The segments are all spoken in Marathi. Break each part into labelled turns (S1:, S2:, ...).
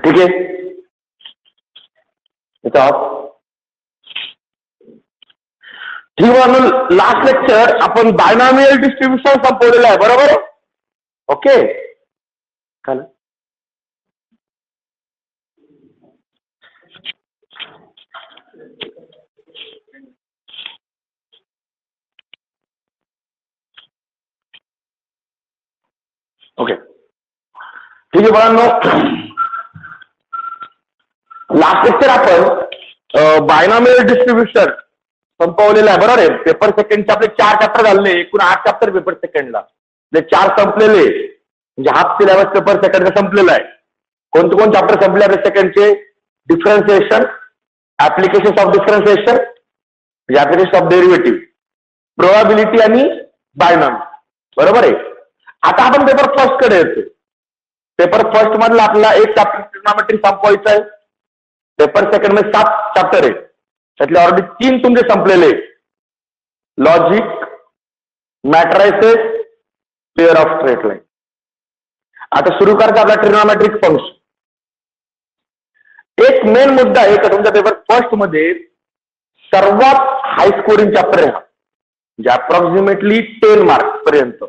S1: ठीक आहे. ठीक आहे, म्हणून लास्ट लेक्चर आपण बायनॉमियल डिस्ट्रीब्युशन संपवलेलं आहे, बरोबर आहे. Okay, okay. ठीक आहे बाळांनो, लास्ट लेक्चर आपण बायनॉमियल डिस्ट्रीब्युशन संपवलेलं आहे, बरोबर आहे. पेपर सेकंडचे आपले 4 चॅप्टर झाले, एकूण 8 चॅप्टर पेपर सेकंडला. 4 संपलेले, म्हणजे हाफ सिलेबस पेपर सेकंडचा संपलेला आहे. कोणते कोण चॅप्टर संपले आपले सेकंडचे? डिफरन्सिएशन, ऍप्लिकेशन ऑफ डिफरन्सिएशन, म्हणजे ऍप्लिकेशन ऑफ डेरिव्हेटिव्ह, प्रोबॅबिलिटी आणि बायनॉमी, बरोबर आहे. आता आपण पेपर फर्स्ट कडे येतो. पेपर फर्स्ट मधला आपला एक चॅप्टर ट्रिग्नोमेट्री संपवायचा आहे. पेपर सेकंड मध्ये 7 चॅप्टर आहे, त्यातले ऑलरेडी 3 तुमचे संपलेले, logic, matrices, pair of straight line. आता सुरू करायचा आपला ट्रिग्नोमेट्रिक फंक्शन. एक मेन मुद्दा आहे का तुमच्या पेपर फर्स्ट मध्ये सर्वात हाय स्कोरिंग चॅप्टर आहे, म्हणजे अप्रॉक्सिमेटली 10 मार्क्स पर्यंत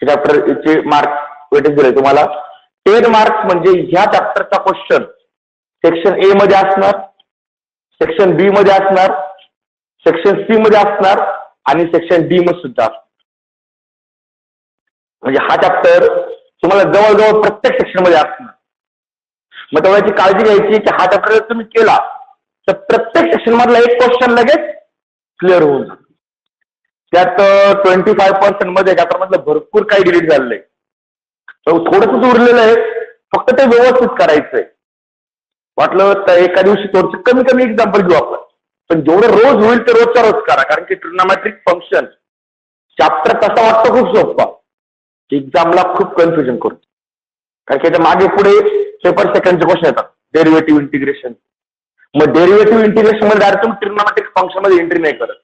S1: चॅप्टरचे मार्क्स वेटेज दिले तुम्हाला. 10 मार्क्स म्हणजे ह्या चॅप्टरचा क्वेश्चन सेक्शन ए मध्ये असणार, सेक्शन बी मध्ये असणार, सेक्शन सी मध्ये असणार आणि सेक्शन डी मध्ये सुद्धा असणार. म्हणजे हा चॅप्टर तुम्हाला जवळजवळ प्रत्येक सेक्शन मध्ये असणार. मग तेवढ्याची काळजी घ्यायची की हा चॅप्टर जर तुम्ही केला तर प्रत्येक सेक्शन मधला एक क्वेश्चन लगेच क्लिअर होऊन जातो. त्यात 25% मध्ये चॅप्टर मधलं भरपूर काही डिलीट झालेलं आहे, थोडंसंच उरलेलं आहे, फक्त ते व्यवस्थित करायचंय. वाटलं तर एका दिवशी थोडंसं कमी कमी एक्झाम्पल घेऊ आपण, पण जेवढं रोज होईल ते रोजच्या रोज करा. कारण की ट्रिग्नोमेट्रिक फंक्शन चॅप्टर तसा वाटतं खूप सोपा, एक्झामला खूप कन्फ्युजन करतो. कारण की त्याच्या मागे पुढे पेपर सेकंडचे क्वेश्चन येतात, डेरिव्हेटिव्ह इंटिग्रेशन. मग डेरिव्हेटिव्ह इंटिग्रेशन मध्ये डायरेक्ट तुम्ही ट्रिग्नोमेट्रिक फंक्शन मध्ये एंट्री नाही करत,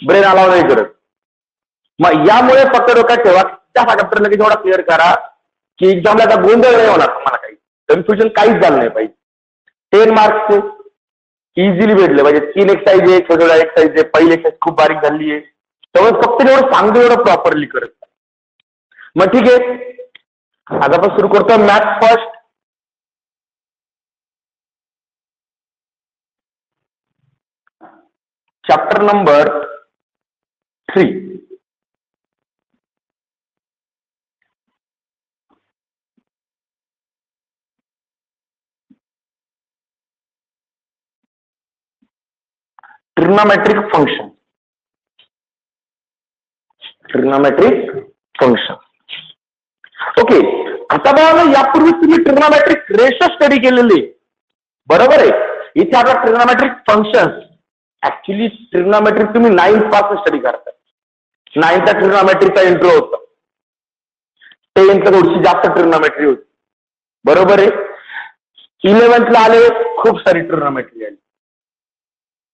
S1: ब्रेन अलाव नाही करत. मग यामुळे फक्त डोक्यात ठेवा त्या चॅप्टर लगेच एवढा क्लिअर करा की एक्झामला आता गोंधळ नाही होणार, तुम्हाला काही कन्फ्युजन काहीच झालं नाही पाहिजे. 10 मार्क्सचे इझिली भेटले पाहिजे. 3 एक्सरसाइज आहे, छोट्या एक्सरसाइज आहे, पहिली एक्सरसाइज खूप बारीक झाली आहे, त्यामुळे फक्त एवढं सांगतो एवढं प्रॉपरली करत. मग ठीक आहे, आज आपण सुरू करतो math first. Chapter number 3. Trigonometric function. Trigonometric function. Okay, आता बघा यापूर्वी तुम्ही ट्रिग्नोमेट्रिक रेशो स्टडी केलेली, बरोबर आहे. इथे आता ट्रिग्नोमेट्रिक फंक्शन. ऍक्च्युली ट्रिग्नोमेट्रिक तुम्ही 9th पासून स्टडी करता. 9th ट्रिग्नोमेट्रीचा इंट्रो होता, 10th थोडीशी जास्त ट्रिग्नोमेट्री होती, बरोबर आहे. 11th आले खूप सारी ट्रिग्नोमेट्री आली,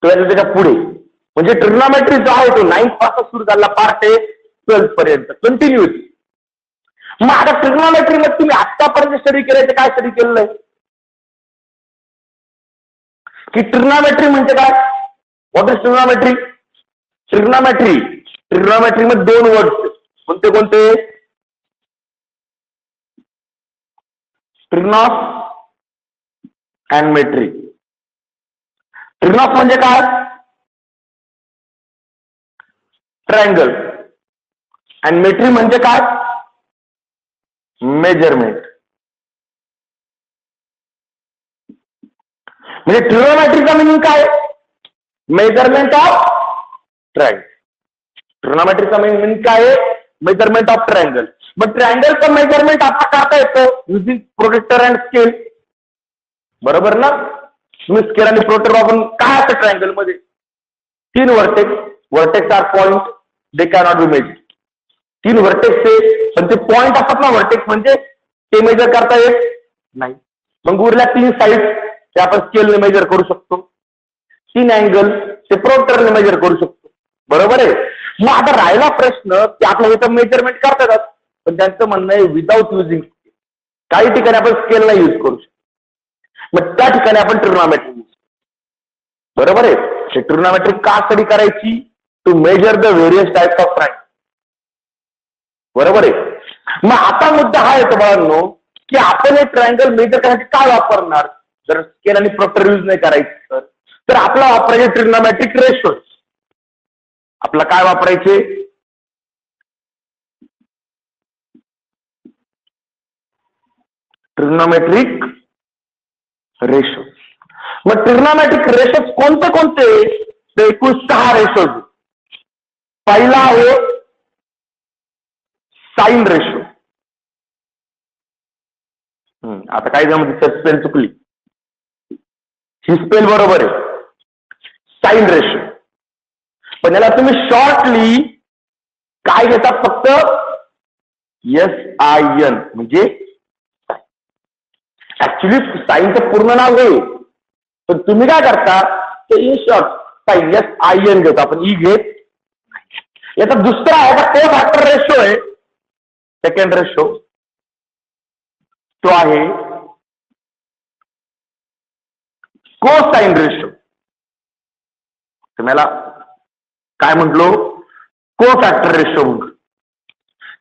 S1: 12th त्याच्या पुढे. म्हणजे ट्रिग्नोमेट्री जो आहे तो 9th पासून सुरू झाला, पार्ट आहे 12th पर्यंत कंटिन्यू होती. मग आता ट्रिग्नोमेट्री मध्ये तुम्ही आतापर्यंत स्टडी केलं, काय स्टडी केलेलं आहे की ट्रिग्नोमेट्री म्हणजे काय? What is trigonometry? ट्रिग्नोमेट्री मध्ये 2 वर्ड्स, कोणते कोणते? ट्रिग्नॉस अँड मेट्री. ट्रिग्नॉस म्हणजे काय? ट्रायंगल. अँड मेट्री म्हणजे काय? मेजरमेंट. म्हणजे ट्रिग्नोमेट्रीचा मिनिंग काय? Measurement of triangle. ट्रिग्नोमेट्रीचा मिनिंग काय आहे? Measurement of triangle. मग ट्रायंगलचं मेजरमेंट आता करता येतं युझिंग प्रोटेक्टर अँड स्केल, बरोबर ना. तुम्ही स्केल आणि प्रोटेक्टर वापरून काय असतं ट्रायंगल मध्ये? 3 vertex are point, they cannot be measure. 3 vertex आहे, पण ते पॉइंट असतात ना वर्टेक्स, म्हणजे ते मेजर करता येत नाही. मग उरल्या 3 साईड, ते आपण स्केलने मेजर करू शकतो. 3 अँगल ते प्रोटेक्टरने मेजर करू शकतो, बरोबर आहे. मग आता राहिला प्रश्न की आपल्या इथं मेजरमेंट करतात, पण त्यांचं म्हणणं आहे विदाऊट युजिंग स्केल. काही ठिकाणी आपण स्केल नाही यूज करू शकतो. मग त्या ठिकाणी आपण ट्रिग्नोमेट्री यूज, बरोबर आहे. ट्रिग्नोमेट्री का स्टडी करायची? To measure the various types of triangle, बरोबर आहे. मग आता मुद्दा हा येतो बाळांनो की आपण हे ट्रायंगल मेजर करण्यासाठी काय वापरणार? जर स्केल आणि प्रोट्रॅक्टर यूज नाही करायचं तर आपला वापरायचे ट्रिग्नोमेट्रिक रेशो. आपला काय वापरायचे? Trigonometric ratio. मग ट्रिग्नोमेट्रिक रेशो कोणते कोणते? एकूण 6 रेशोज. पहिला आहे साइन रेशो. आता काही जण स्पेल चुकली, ही स्पेल बरोबर आहे, साइन रेशो. पण याला तुम्ही शॉर्टली काय घेता? फक्त SIN, म्हणजे ऍक्च्युली साइनचं पूर्ण नाव आहे, पण तुम्ही काय करता ते इन शॉर्ट साइन SIN घेतो आपण, ई घेत. याचा दुसरा आहे का कोफॅक्टर रेशो आहे, सेकंड रेशो, तो आहे कोसाइन रेशो. तुम्हाला काय म्हटलो? कोफॅक्टर रेशो म्हणून.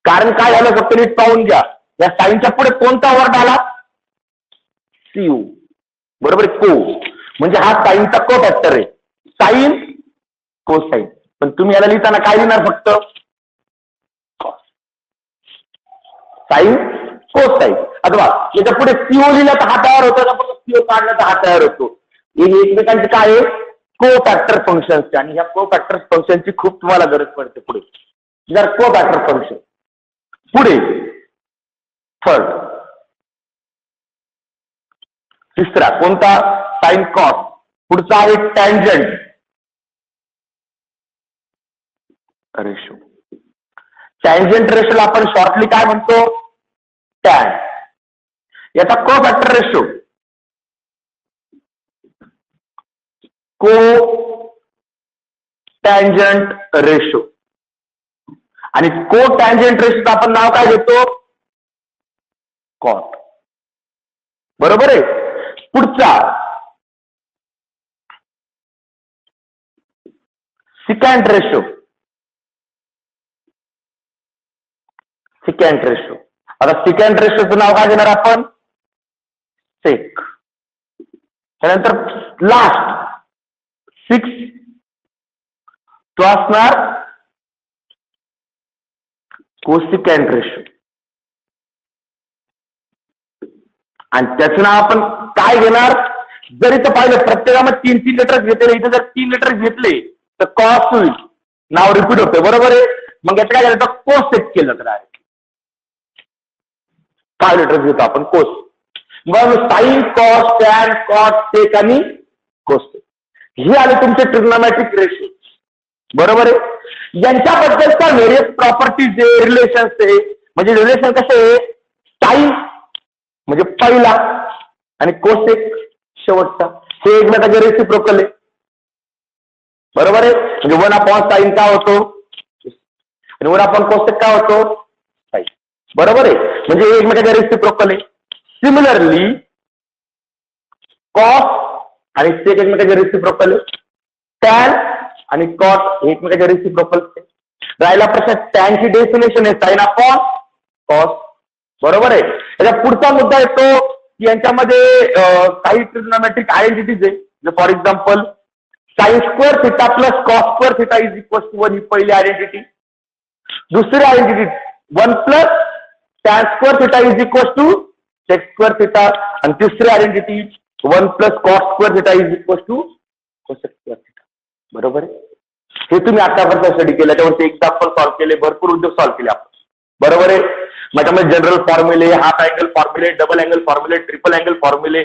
S1: कारण काय झालं फक्त नीट पाहून घ्या, या साइनच्या पुढे कोणता वर्ड आला? CU, बरोबर आहे. को म्हणजे हा साइनचा कोफॅक्टर आहे, साइन कोसाइन. पण तुम्ही याला लिहिताना काय लिहिणार? फक्त साइन कोसाइन. अथवा याच्या पुढे सीओ लिहिला तर हा तयार होतो, फक्त सीओ काढला तर हा तयार होतो. हे एकमेकांचे काय आहे? कोफॅक्टर फंक्शनचे. आणि ह्या कोफॅक्टर फंक्शनची खूप तुम्हाला गरज पडते पुढे. जर कोफॅक्टर फंक्शन पुढे थर्ड, तिसरा कोणता? Sine cos. पुढचा आहे टँजंट रेशो. टँजंट रेशोला आपण शॉर्टली काय म्हणतो? टॅन. याचा कोफॅक्टर रेशो को टँजंट रेशो. आणि को टँजंट रेशोचं आपण नाव काय देतो? कॉट, बरोबर आहे. पुढचा सिकॅन्ट रेशो. सिकॅन्ट रेशो. आता सिकॅन्ट रेशोचं नाव काय देणार आपण? सेक. त्यानंतर लास्ट 6, तो असणार कोसिकॅन्ट रेशो. आणि त्याचं नाव आपण काय घेणार? जर इथं पाहिलं प्रत्येकामध्ये 3 लेटर्स घेतले, इथे जर 3 लेटर्स घेतले तर कॉस होईल, नाव रिपीट होते, बरोबर आहे. मग याचं काय झालं तर कोसेक केलं तर आहे 5 लेटर्स घेतो आपण कोस. मग साइन, कॉस, टॅन, कॉट, सेक आणि कोसेक हे आले तुमचे ट्रिग्नोमेट्रिक रेशो, बरोबर आहे. यांच्याबद्दलचा व्हेरियस प्रॉपर्टीज आहे, रिलेशन्स आहे. म्हणजे रिलेशन कसे आहे? साइन म्हणजे पहिला आणि कोसेक शेवटचा, हे एकमेकांचे रेसिप्रोकल आहे, बरोबर आहे. म्हणजे 1/sin काय होतो आणि 1/cosec काय होतो? साइन, बरोबर आहे. म्हणजे हे एकमेकांचे रेसिप्रोकल आहे. सिमिलरली कॉस आणि सेक एकमेकांचे रेसिप्रोकल आहे. टॅन आणि कॉट एकमेकांचे रेसिप्रोकल आहे. राहिला प्रश्न टॅनची डेफिनेशन आहे साइन अपॉन कॉस, बरोबर आहे. याचा पुढचा मुद्दा येतो की यांच्यामध्ये काही ट्रिग्नोमेट्रिक आयडेंटिटीज आहे. For example sine square theta plus cos square theta is equal to 1 ही पहिली आयडेंटिटी. दुसरी identity 1 plus tan square theta is equal to sec square theta. आणि तिसरी identity 1 plus cos square theta is equal to cosec square theta, बरोबर आहे. हे तुम्ही आतापर्यंत स्टडी केलं, त्याच्यावरती एक्झाम्पल सॉल्व्ह केले, भरपूर उद्योग सॉल्व्ह केले आपण, बरोबर आहे. मग त्यामध्ये जनरल फॉर्म्युले, हाफ अँगल फॉर्म्युले, डबल अँगल फॉर्म्युले, ट्रिपल अँगल फॉर्म्युले,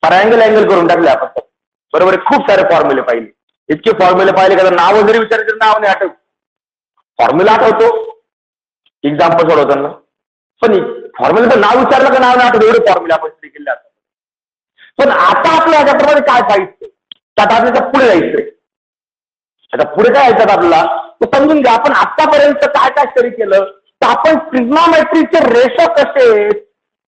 S1: ट्रायंगल अँगल करून टाकले आपण, बरोबर आहे. खूप सारे फॉर्म्युले पाहिले, इतके फॉर्म्युले पाहिले का नाव जरी विचारले तर नाव नाही आठवत, फॉर्म्युला आठवतो एक्झाम्पल सोडवताना, पण फॉर्म्युलेचं नाव विचारलं का नाव नाही आठवत, एवढे फॉर्म्युले आपण स्टडी केले आता. पण आता आपल्या ह्याच्याप्रमाणे काय पाहिजे, आता आपल्याला पुढे जायचंय. आता पुढे काय यायचं आपल्याला तर समजून घ्या. आपण आतापर्यंत काय काय स्टडी केलं तर आपण ट्रिग्नोमेट्रीचे रेशो कसे आहेत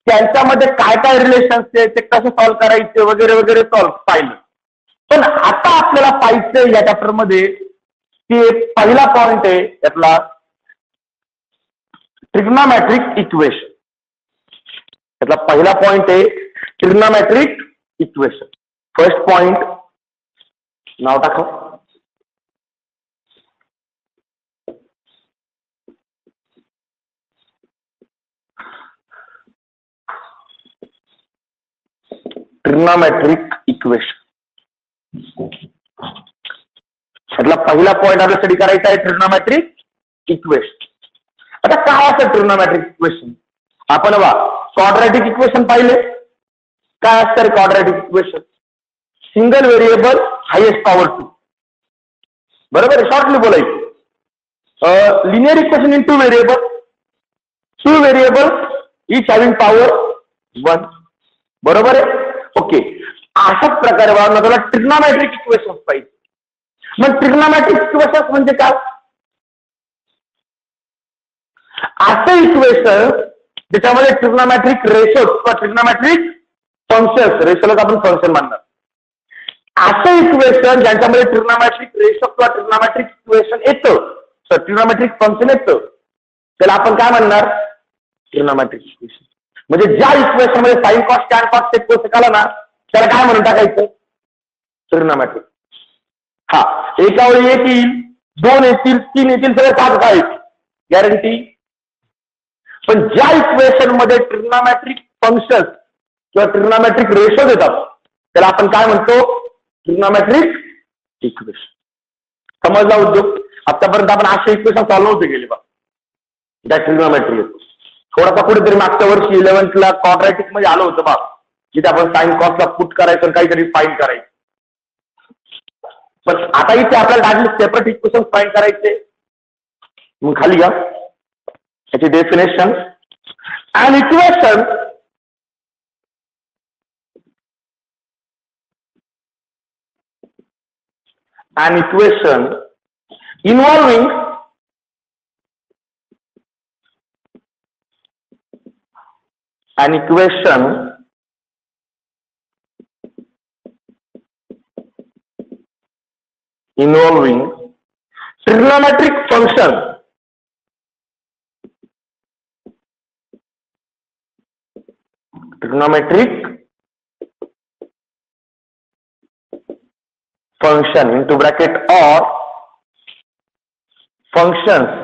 S1: त्यांच्यामध्ये काय काय रिलेशन्स आहे, ते कसं सॉल्व्ह करायचे वगैरे वगैरे पाहिलं. पण आता आपल्याला पाहायचं या चॅप्टर मध्ये की पहिला पॉइंट आहे यातला ट्रिग्नोमेट्रिक इक्वेशन. यातला पहिला पॉइंट आहे ट्रिग्नोमेट्रिक इक्वेशन. फर्स्ट पॉइंट नाव टाका. Trigonometric equation. यातला पहिला पॉइंट आपल्याला स्टडी करायचा आहे ट्रिग्नोमेट्रिक इक्वेशन. आता काय असतं ट्रिग्नोमेट्रिक इक्वेशन? आपण बघा क्वाड्रॅटिक इक्वेशन पाहिले. काय असतं quadratic equation? Single variable highest power 2. बरोबर आहे, शॉर्टली बोलायचं. Linear equation in 2 variable, 2 variable each having power 1. बरोबर आहे, ओके. अशाच प्रकारे बघा तुला ट्रिग्नोमेट्रिक इक्वेशन पाहिजे. मग ट्रिग्नोमेट्रिक इक्वेशन म्हणजे काय? असं इक्वेशन ज्याच्यामध्ये ट्रिग्नोमेट्रिक रेशो किंवा ट्रिग्नोमेट्रिक फंक्शन, रेशोला आपण फंक्शन म्हणणार, असं इक्वेशन ज्यांच्यामध्ये ट्रिग्नोमेट्रिक रेशो किंवा ट्रिग्नोमेट्रिक इक्वेशन येतं, ट्रिग्नोमेट्रिक फंक्शन येतं, त्याला आपण काय म्हणणार? Trigonometric equation. म्हणजे ज्या इक्वेशन मध्ये sine cos tan cos sec cosec आला ना, त्याला काय म्हणून टाकायचं? ट्रिग्नोमेट्रिक. हा, एका वेळी येतील, 2 येतील, 3 येतील, सगळे 7 काय गॅरंटी. पण ज्या इक्वेशन मध्ये ट्रिग्नोमेट्रिक फंक्शन किंवा ट्रिग्नोमेट्रिक रेशो देतात त्याला आपण काय म्हणतो? Trigonometric equation. समजला उद्योग? आतापर्यंत आपण असे इक्वेशन सॉल्व्ह नव्हते गेले बा, त्या ट्रिग्नोमेट्री येतो. थोडासा कुठेतरी मागच्या वर्षी 11th ला क्वाड्रॅटिक मध्ये आलं होतं बा, जिथे आपण साइन कॉसला पुट करायचं काहीतरी फाइंड करायचं. पण आता इथे आपल्याला डायरेक्ट सेपरेट इक्वेशन फाइंड करायचे. मग खाली घ्या याची definition. An equation involving an equation involving trigonometric function into bracket or functions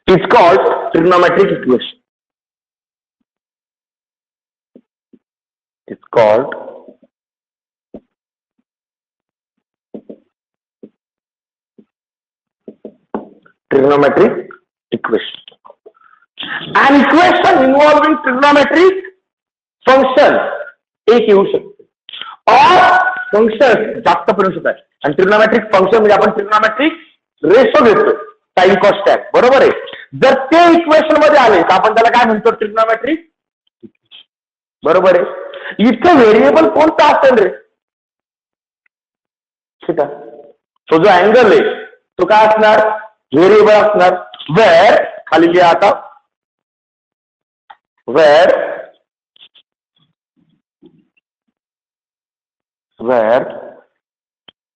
S1: is called trigonometric equation. It's called trigonometric equation. An equation involving trigonometric function एक येऊ शकते और फंक्शन जास्त पण येऊ शकतात. आणि ट्रिग्नोमेट्रिक फंक्शन म्हणजे आपण ट्रिग्नोमेट्रिक रेशो घेतो, साइन कॉस टॅन. बरोबर आहे. जर ते इक्वेशन मध्ये आले तर आपण त्याला काय म्हणतो? ट्रिग्नोमेट्रिक. बरोबर आहे. इथे व्हेरिएबल कोणता असेल रे? ठीक आहे, तो जो अँगल आहे तो काय असणार? व्हेरिएबल असणार. वेअर खाली लिहा आता, wear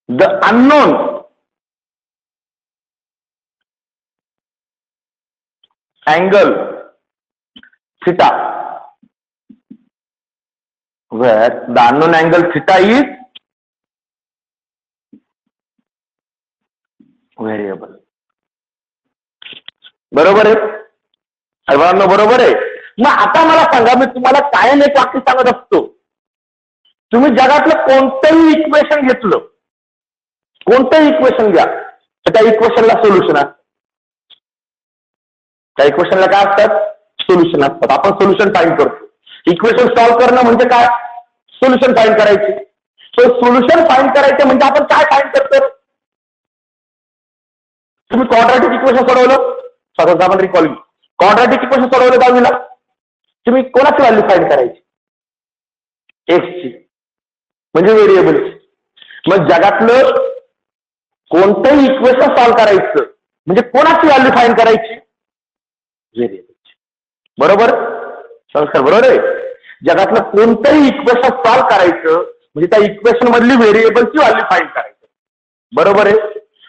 S1: the unknown angle theta, where the unknown angle theta is variable. बरोबर आहे सर्वांना? बरोबर आहे. मग आता मला सांगा, मी तुम्हाला कायम एक वाक्य सांगत असतो, तुम्ही जगातलं कोणतंही इक्वेशन घेतलं, कोणतंही इक्वेशन घ्या, तर त्या इक्वेशनला सोल्युशन असतं. त्या इक्वेशनला काय असतात? सोल्युशन असतात. आपण सोल्युशन फाइंड करतो. इक्वेशन सॉल्व्ह करणं म्हणजे काय? सोल्युशन फाइंड करायचे. सो सोल्युशन फाइंड करायचे म्हणजे आपण काय फाइंड करतो? तुम्ही क्वाड्रॅटिक इक्वेशन सोडवलं, स्वतःच आपण रिकॉल, क्वाड्रॅटिक इक्वेशन सोडवलं 10वीला, तुम्ही कोणाची व्हॅल्यू फाइंड करायची? एक्स ची. म्हणजे व्हेरिएबल. मग जगातलं कोणतंही इक्वेशन सॉल्व्ह करायचं म्हणजे कोणाची व्हॅल्यू फाईंड करायची? व्हेरिएबलची. बरोबर संस्कार बरोबर आहे. जगातलं कोणतंही इक्वेशन सॉल्व्ह करायचं म्हणजे त्या इक्वेशन मधली व्हेरिएबलची व्हॅल्यू फाईंड करायचं. बरोबर आहे.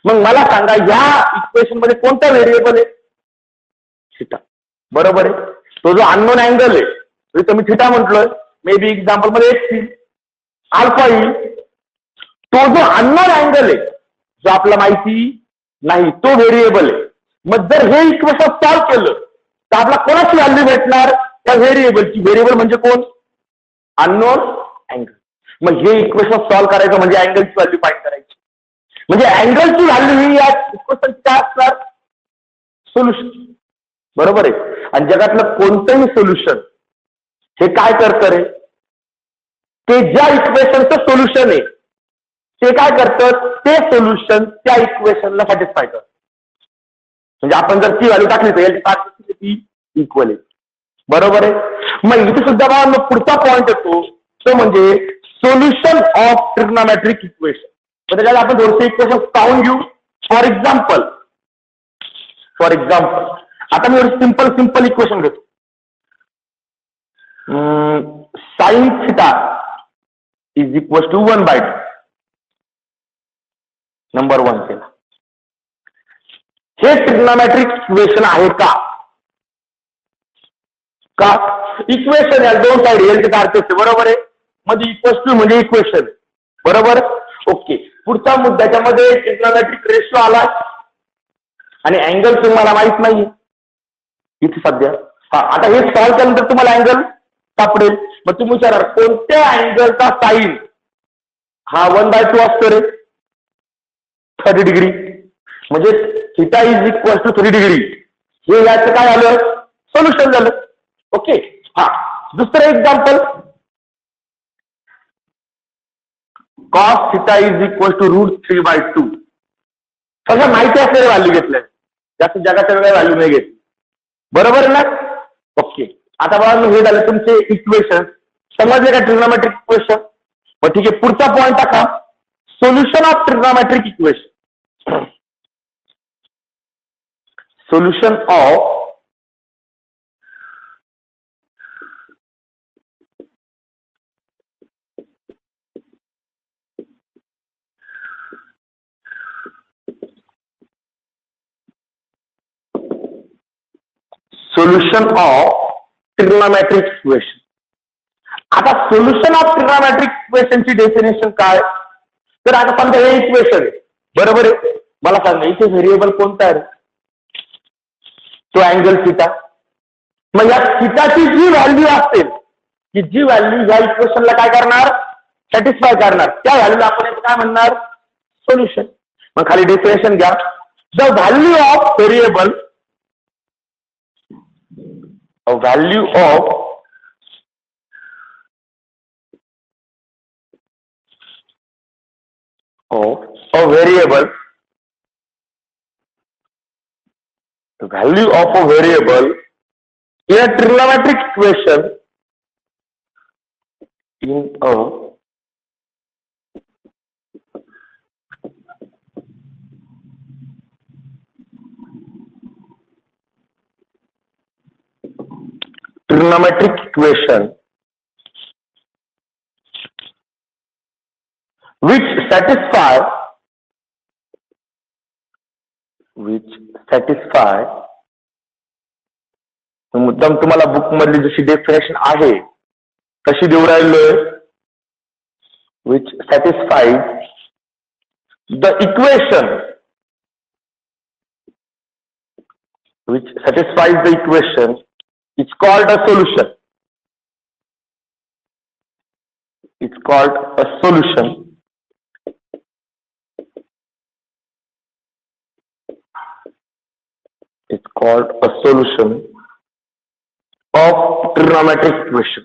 S1: मग मला सांगा या इक्वेशन मध्ये कोणता व्हेरिएबल आहे? थिटा. बरोबर आहे. तो जो अननोन अँगल आहे तो मी थिटा म्हटलोय. मे बी एक्झाम्पल मध्ये एक्स येईल, अल्फा येईल. तो जो अननोन अँगल आहे जो आपला माहिती नाही तो व्हेरिएबल आहे. मग जर हे इक्वेशन सॉल्व्ह केलं तर आपला कोणाची व्हॅल्यू भेटणार? त्या व्हेरिएबलची. व्हेरिएबल म्हणजे कोण? Unknown angle. मग हे इक्वेशन सॉल्व्ह करायचं म्हणजे अँगलची व्हॅल्यू फाइंड करायची. म्हणजे अँगलची व्हॅल्यू ही या इक्वेशनची काय असणार? सोल्युशन. बरोबर आहे. आणि जगातलं कोणतंही सोल्युशन हे काय करतं रे? ते ज्या इक्वेशनचं सोल्युशन आहे ते काय करतं? ते सोल्युशन त्या इक्वेशनला सॅटिस्फाय करतं. म्हणजे आपण जर ती व्हॅल्यू टाकली तर याची ती इक्वल आहे. बरोबर आहे. मग इथे सुद्धा मग पुढचा पॉईंट येतो तो म्हणजे सोल्युशन ऑफ ट्रिग्नोमेट्रिक इक्वेशन. त्याच्याला आपण थोडंसं इक्वेशन पाहून घेऊ. फॉर एक्झाम्पल आता मी सिंपल इक्वेशन घेतो. Sine theta is equal to 1/2. Number 1 केला. हे ट्रिग्नोमेट्रिक इक्वेशन आहे का? का इक्वेशन या दोन साइड एल सारखेच आहे. बरोबर आहे. मध्ये इक्वल टू म्हणजे इक्वेशन. बरोबर. ओके. पुढचा मुद्दा त्यामध्ये ट्रिग्नोमेट्रिक रेशो आला आणि अँगल तुम्हाला माहित नाही इथे सध्या. आता हे सॉल्व्ह केल्यानंतर तुम्हाला अँगल सापडेल. मग तुम्ही विचाराल कोणत्या अँगलचा साइन हा 1/2 असतो रे? 30 डिग्री. म्हणजे theta is equal to 30 degree. हे याचं काय आलं? सोल्युशन झालं. ओके. हा दुसरं example cos theta is equal to √3/2. सगळं माहिती असलेले व्हॅल्यू घेतलंय. जास्त जगाच्या वेगळ्या व्हॅल्यू नाही घेतली. बरोबर ना? ओके. आता बघा हे झालं तुमचे इक्वेशन. समजले का ट्रिग्नोमेट्रिक इक्वेशन? मग ठीक आहे. पुढचा पॉईंट टाका solution of trigonometric equation. Solution of trigonometric equation. आता सोल्युशन ऑफ ट्रिग्नोमेट्रिक इक्वेशनची डेफिनेशन काय? तर आता समजा हे इक्वेशन आहे. बरोबर आहे. मला सांगा इथे व्हेरिएबल कोणता आहे? तो अँगल थिटा. मग या थिटाची जी व्हॅल्यू असेल की जी व्हॅल्यू या इक्वेशनला काय करणार? सॅटिस्फाय करणार. त्या व्हॅल्यूला आपण काय म्हणणार? सोल्युशन. मग खाली डेफिनेशन घ्या. The value of variable value of a variable, the value of a variable in a trigonometric equation in a trigonometric equation which satisfy मुद्दाम तुम्हाला बुक मधली जशी डेफिनेशन आहे तशी देऊ राहिलोय. which satisfies the equation it's called a solution. It's called a solution. It's called a solution of trigonometric equation.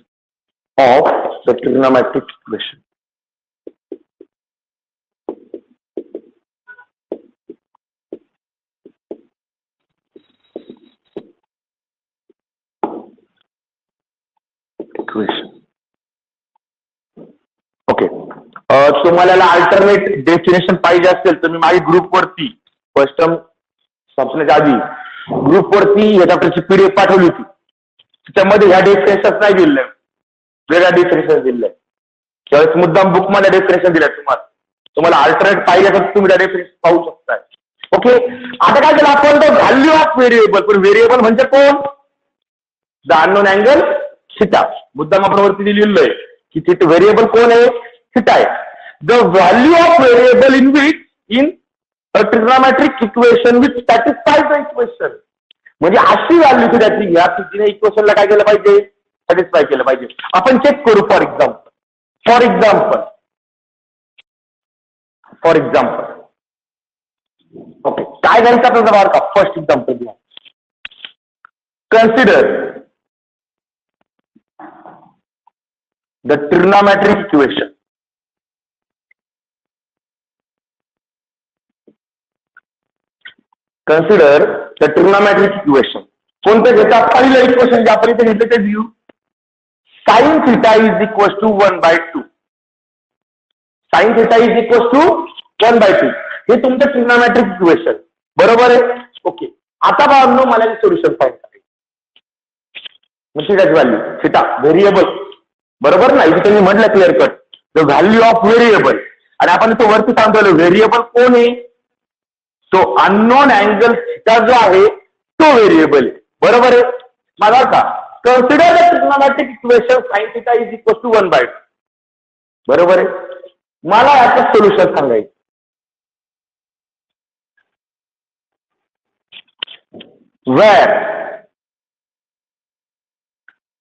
S1: Of the trigonometric equation. Okay. तुम्हाला अल्टरनेट डेस्टिनेशन पाहिजे असेल तर मी माझ्या ग्रुपवरती फर्स्ट टर्म संपण्याच्या आधी ग्रुपवरती या चॅप्टरची पीडीएफ पाठवली होती. त्याच्यामध्ये ह्या डेफिनेशन नाही दिल्या, वेगळ्या डेफिनेशन दिल्या. त्यावेळेस मुद्दाम बुकमध्ये डेफिनेशन दिल्या. तुम्हाला अल्टरनेट पाहिजे तर तुम्ही त्या डेफिनेशन पाहू शकता. ओके, आता काय केलं आपण तर व्हॅल्यू ऑफ व्हेरिएबल. पण व्हेरिएबल म्हणजे कोण? The unknown angle theta. मुद्दाम आपण वरती लिहिलेलं आहे की तिथे व्हेरिएबल कोण आहे? थिटा आहे. The value of variable in which in a trigonometric equation which satisfy the equation. म्हणजे अशी व्हॅल्यू थिटाची घ्या की तिने इक्वेशनला काय केलं पाहिजे? सॅटिस्फाय केलं पाहिजे. आपण चेक करू. फॉर एक्झाम्पल ओके, काय घ्यायचं आपल्याला मार्क? फर्स्ट एक्झाम्पल घ्या. Consider the trigonometric equation. Consider the trigonometric equation. कोणतं घेता? पहिलं इक्वेशन जे आपण इथे घेतलं ते घेऊ. Sine theta is equal to 1/2. Sine theta is equal to 1/2. हे तुमचं ट्रिग्नोमेट्रिक इक्वेशन बरोबर आहे. ओके, आता बाळांनो मला सोल्युशन फाइंड करायचं. मग थिटाची व्हॅल्यू, थिटा व्हेरिएबल बरोबर ना. इथे तुम्ही म्हटलं clear cut the value of variable. आणि आपण इथे वरती सांगतो व्हेरिएबल कोण आहे? तो अननोन अँगल थिटा जो आहे तो व्हेरिएबल आहे. बरोबर आहे. माझा का consider the trigonometric equation sine theta is equal to 1/2. बरोबर आहे. मला याचं सोल्युशन सांगायचं. where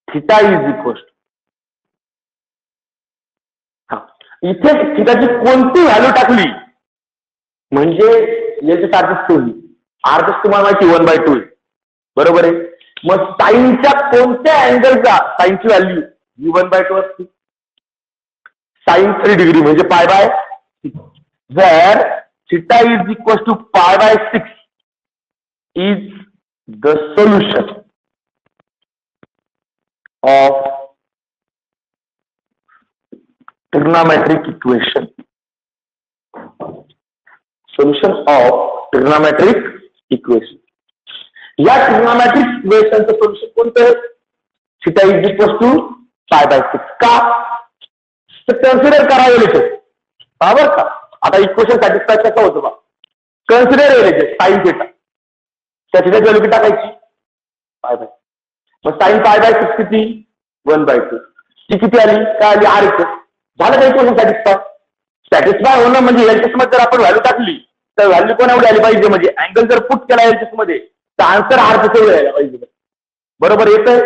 S1: theta is equal to. इथे थिटाची कोणती व्हॅल्यू टाकली म्हणजे याची सारखीच ठेवली. आरच तुम्हाला माहिती 1/2 बरोबर आहे. मग साईनच्या कोणत्या अँगलचा साईनची व्हॅल्यू ही 1/2 असते. साइन 3 डिग्री म्हणजे π/6. where theta is equal to π/6 is the solution of trigonometric equation. Solution of trigonometric equation. या ट्रिग्नोमेट्रिक इक्वेशनचं सोल्युशन कोणतं? Theta is equal to π/6. का? तर कन्सिडर करावं लागेल. बरोबर का? आता इक्वेशन सॅटिस्फाय कसं होतं बा? कन्सिडर केले साइन थिटा. त्याची व्हॅल्यू किती टाकायची? π/6. मग साइन π/6 किती? 1/2. ती किती आली? काय आली? R इथे झालं का इक्वेशन सॅटिस्फाय? सॅटिस्फाय होणं म्हणजे एलएचएस मध्ये जर आपण व्हॅल्यू टाकली तर व्हॅल्यू कोण एवढी आली पाहिजे? म्हणजे अँगल जर पुट केला एलएचएस मध्ये तर आन्सर R चं यायला पाहिजे. बरोबर येतंय.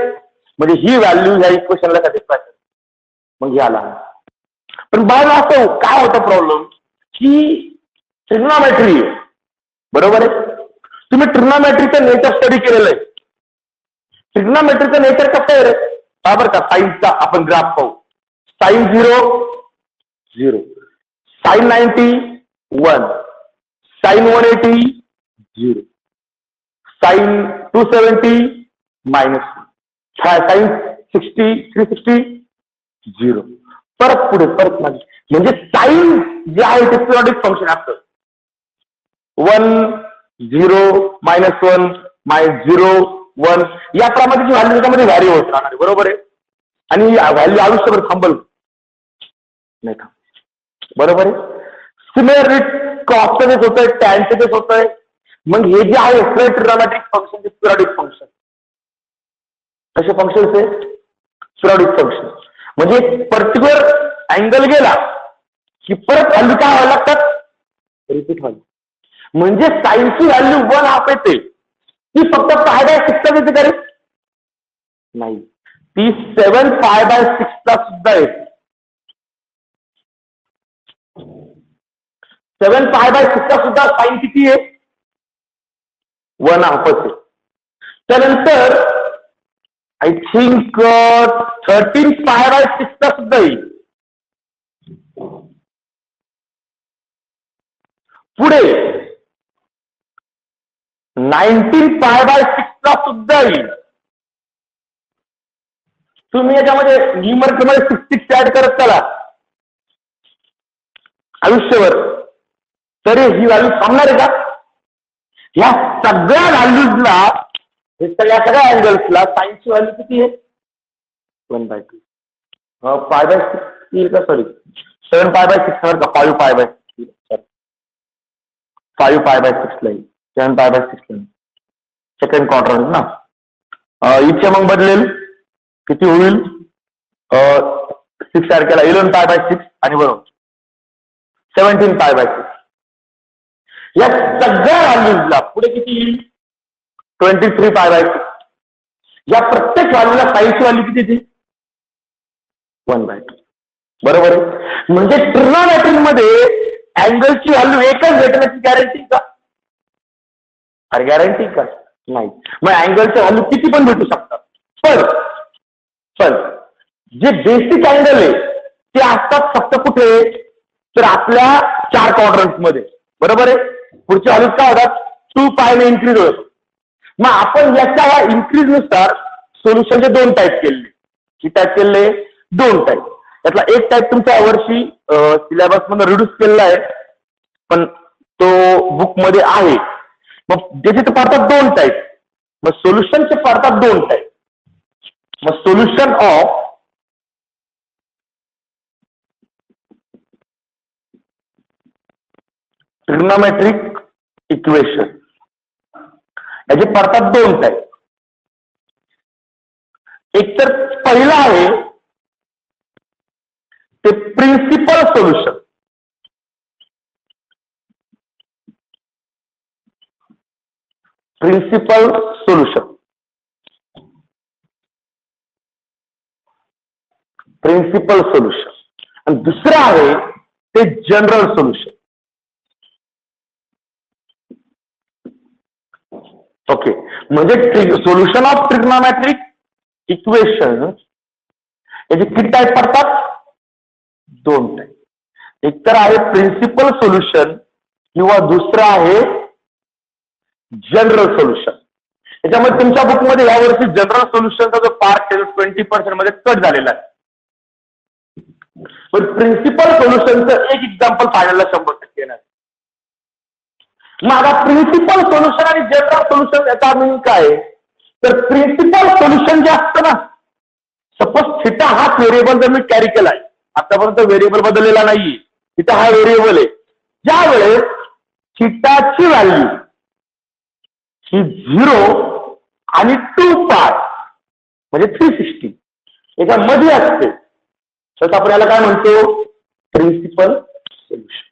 S1: म्हणजे ही व्हॅल्यू ह्या इक्वेशनला सॅटिस्फाय करते. मग हे आला. पण बघा असं काय होतं प्रॉब्लेम की ट्रिग्नोमेट्री आहे बरोबर आहे. तुम्ही ट्रिग्नोमेट्रीचं नेचर स्टडी केलेलं आहे. ट्रिग्नोमेट्रीचं नेचर कसं आहे रे? बरोबर का? साईनचा आपण ग्राफ पाहू. Sine 0 0, sine 90 1, sine 180 0, sine 270 -1, sine 60 360 0. परत पुढे परत मागे. म्हणजे साइन जे आहे ते पिरियडिक फंक्शन असतं. 1 0 -1 -0 1 या प्रमाणे व्हॅल्यू त्याच्यामध्ये व्हॅरी होत राहणार आहे. बरोबर आहे. आणि व्हॅल्यू आयुष्यभर थांबल नाही का? बरोबर आहे. सिमिलरली कॉसचं तेच होतंय, टॅनचं तेच होतंय. मग हे जे आहे ट्रिग्नोमेट्रिक फंक्शन ते पिरियडिक फंक्शन. कसे फंक्शन आहे? Periodic function. म्हणजे पर्टिक्युलर अँगल गेला की परत व्हॅल्यू काय व्हायला लागतात? रिपीट व्हायला. म्हणजे साईनची व्हॅल्यू 1/2 येते. ती फक्त π/6 येते का रे? नाही, ती 7 π/6 ला सुद्धा येते. 7 π/6 ला सुद्धा साइन किती आहे? 1/2 आहे. त्यानंतर आय थिंक 13 π/6 ला सुद्धा येईल. पुढे 19 π/6 ला सुद्धा येईल. तुम्ही याच्यामध्ये न्यूमरेटर मध्ये 66 ऍड करत चला. आयुष्यभर, तरी ही व्हॅल्यू थांबणार आहे का? या सगळ्या व्हॅल्यूजला, हे सगळ्या अँगल्सला साईनची व्हॅल्यू किती आहे? 1/2. π/6 येईल का? सॉरी, 7π/6 का 5π/6? 5π/6 ला येईल, 7π/6 ला. सेकंड क्वाड्रंट ना. इथे मग बदलेल, किती होईल? 6 तारखेला 11π/6 आणि बरोबर 17π/6. या सगळ्या व्हॅल्यूजला पुढे किती येईल? 23π/6. या प्रत्येक व्हॅल्यूला साईनची व्हॅल्यू किती येते? 1/2. बरोबर आहे. म्हणजे ट्रिग्नोमेट्री मध्ये अँगलची व्हॅल्यू एकच भेटण्याची गॅरंटी का? अरे गॅरंटी का? नाही. मग अँगलच्या व्हॅल्यू किती पण भेटू शकतात. पण जे बेसिक अँगल आहे ते असतात फक्त कुठे? तर आपल्या 4 क्वाड्रंट मध्ये. बरोबर आहे. पुढच्या व्हॅल्यूज काय होतात? 2π ने इन्क्रीज होत. मग आपण याच्या इन्क्रीज नुसार सोल्युशनचे 2 टाईप केले. किती टाईप केले? 2 टाईप. यातला एक टाईप तुमच्या वर्षी सिलेबस मध्ये रिड्यूस केलेला आहे, पण तो बुक मध्ये आहे. मग त्याचे तर पडतात 2 टाईप. मग सोल्युशनचे पडतात 2 टाईप. मग सोल्युशन ऑफ ट्रिग्नोमेट्रिक इक्वेशन, याचे पडतात 2 टाईप. एक तर पहिला आहे ते principal solution. Principal solution. Principal solution. आणि दुसरं आहे ते जनरल सोल्युशन. ओके. म्हणजे सोल्युशन ऑफ ट्रिग्नोमेट्रिक इक्वेशन याचे किती टाईप पडतात? 2 टाईप. एक तर आहे प्रिन्सिपल सोल्युशन किंवा दुसरं आहे जनरल सोल्युशन. याच्यामध्ये तुमच्या बुकमध्ये यावर्षी जनरल सोल्युशनचा जो पार्ट आहे 20% मध्ये कट झालेला आहे. पण प्रिन्सिपल सोल्युशनचं एक एक्झाम्पल फायनलला 100% येणार. मग आता प्रिन्सिपल सोल्युशन आणि जनरल सोल्युशन याचा मीनिंग काय? तर प्रिन्सिपल सोल्युशन जे असतं ना, सपोज थिटा हा व्हेरिएबल जर मी कॅरी केलाय, आतापर्यंत व्हेरिएबल बदललेला नाहीये, थिटा हा व्हेरिएबल आहे. ज्या वेळेस थिटाची व्हॅल्यू ही 0 आणि 2π म्हणजे 360 याच्यामध्ये असते, तर आपण याला काय म्हणतो? Principal solution.